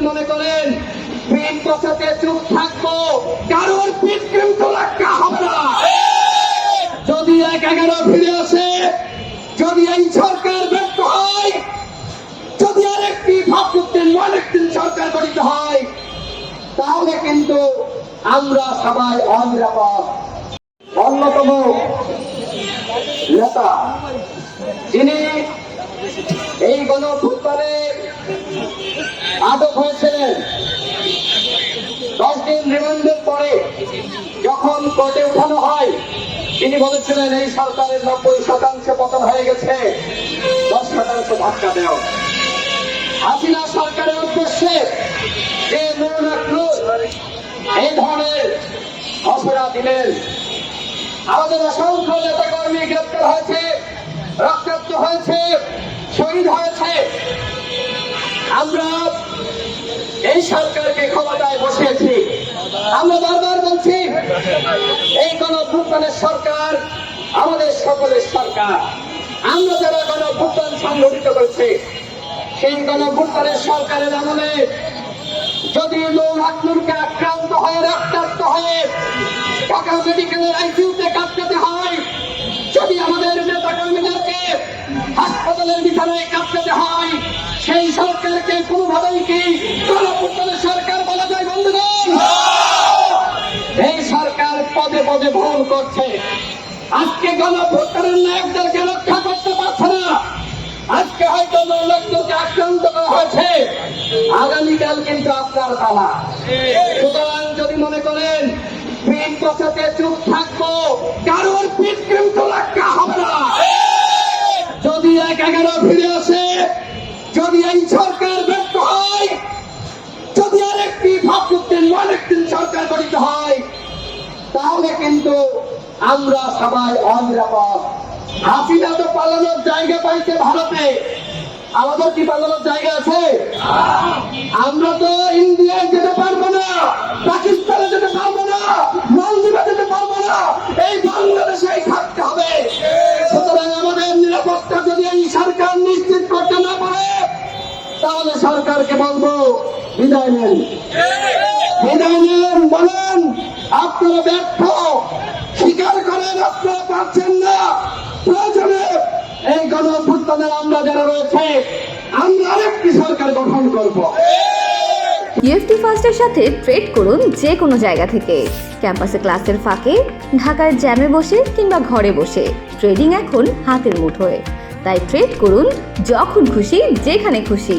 মনে করেন পিঠ বসাতে চুপ থাকবো, কারোর পিঠ কিন্তু রক্ষা হবে না। যদি ১/১১ ফিরে আসে, যদি এই সরকার ব্যর্থ হয়, যদি আরেকটি ভাবমূর্তির আরেকটি সরকার গঠিত হয়, তাহলে কিন্তু আমরা সবাই অনিরাপদ। অন্যতম নেতা যিনি এই গণঅভ্যুত্থানে আটক হয়েছিলেন, 10 দিন রিমান্ডের পরে যখন কোর্টে উঠানো হয়, তিনি বলেছিলেন এই সরকারের 90% পতন হয়ে গেছে, 10% ধাক্কা দেও। হাসিনা সরকারের উদ্দেশ্যে যে এই ধরনের ঘোষণা দিলেন, আমাদের অসংখ্য নেতা কর্মী গ্রেপ্তার হয়েছে, রক্তাক্ত হয়েছে, শহীদ হয়েছে। আমরা এই সরকারকে ক্ষমতায় বসিয়েছি। আমরা বারবার বলছি এই গণঅভ্যুত্থানের সরকার আমাদের সকলের সরকার। আমরা যারা গণঅভ্যুত্থান সংগঠিত করেছি, সেই গণঅভ্যুত্থানের সরকারের আমলে যদি নূরকে আক্রান্ত হয়ে রক্তাক্ত হয়ে ঢাকা মেডিকেলের আইসিইউতে কাটাতে হয়, যদি আমাদের নেতা কর্মীদেরকে হাসপাতালের বিছানায় কাটাতে হয়, সেই সরকারকে কোনোভাবেই কি গণঅভ্যুত্থানের সরকার বলা যায়? বন্ধুগণ, এই সরকার পদে পদে ভুল করছে। আজকে গণঅভ্যুত্থানের নায়কদেরকে রক্ষা করতে পারছে না। আজকে হয়তো লোকজনকে আক্রান্ত করা হয়েছে, আগামীকাল কিন্তু আপনার পালা। সুতরাং যদি মনে করেন পিঠ বসাতে চুপ থাকবো, কারোর পিঠ কিন্তু রক্ষা হবে না। যদি ১/১১ ফিরে আসে, যদি এই সরকার ব্যর্থ হয়, যদি আরেকটি ভাবমূর্তির আরেকটি সরকার গঠিত হয়, তাহলে কিন্তু আমরা সবাই অনিরাপদ। হাসিনা তো পালানোর জায়গা পাইছে ভারতে, আমাদের কি পালানোর জায়গা আছে? আমরা তো ইন্ডিয়ায় যেতে পারবো না, পাকিস্তানে যেতে পারবো না, মালদ্বীপে যেতে পারবো না, এই বাংলাদেশেই থাকতে হবে। সুতরাং আমাদের নিরাপত্তা যদি এই সরকার নিশ্চিত করতে না পারে, তাহলে সরকারকে বলবো বিদায় নেন, বিদায় নেন। বলেন আপনারা ব্যর্থ, স্বীকার করেন আপনারা পারছেন না। প্রয়োজনে এই গণঅভ্যুত্থানের আমরা যারা রয়েছে, আমরা আরেকটি সরকার গঠন করব। ইউএফটি ফার্স্টের সাথে ট্রেড করুন যে কোনো জায়গা থেকে। ক্যাম্পাসে ক্লাসের ফাঁকে, ঢাকার জ্যামে বসে কিংবা ঘরে বসে, ট্রেডিং এখন হাতের মুঠোয়। তাই ট্রেড করুন যখন খুশি, যেখানে খুশি।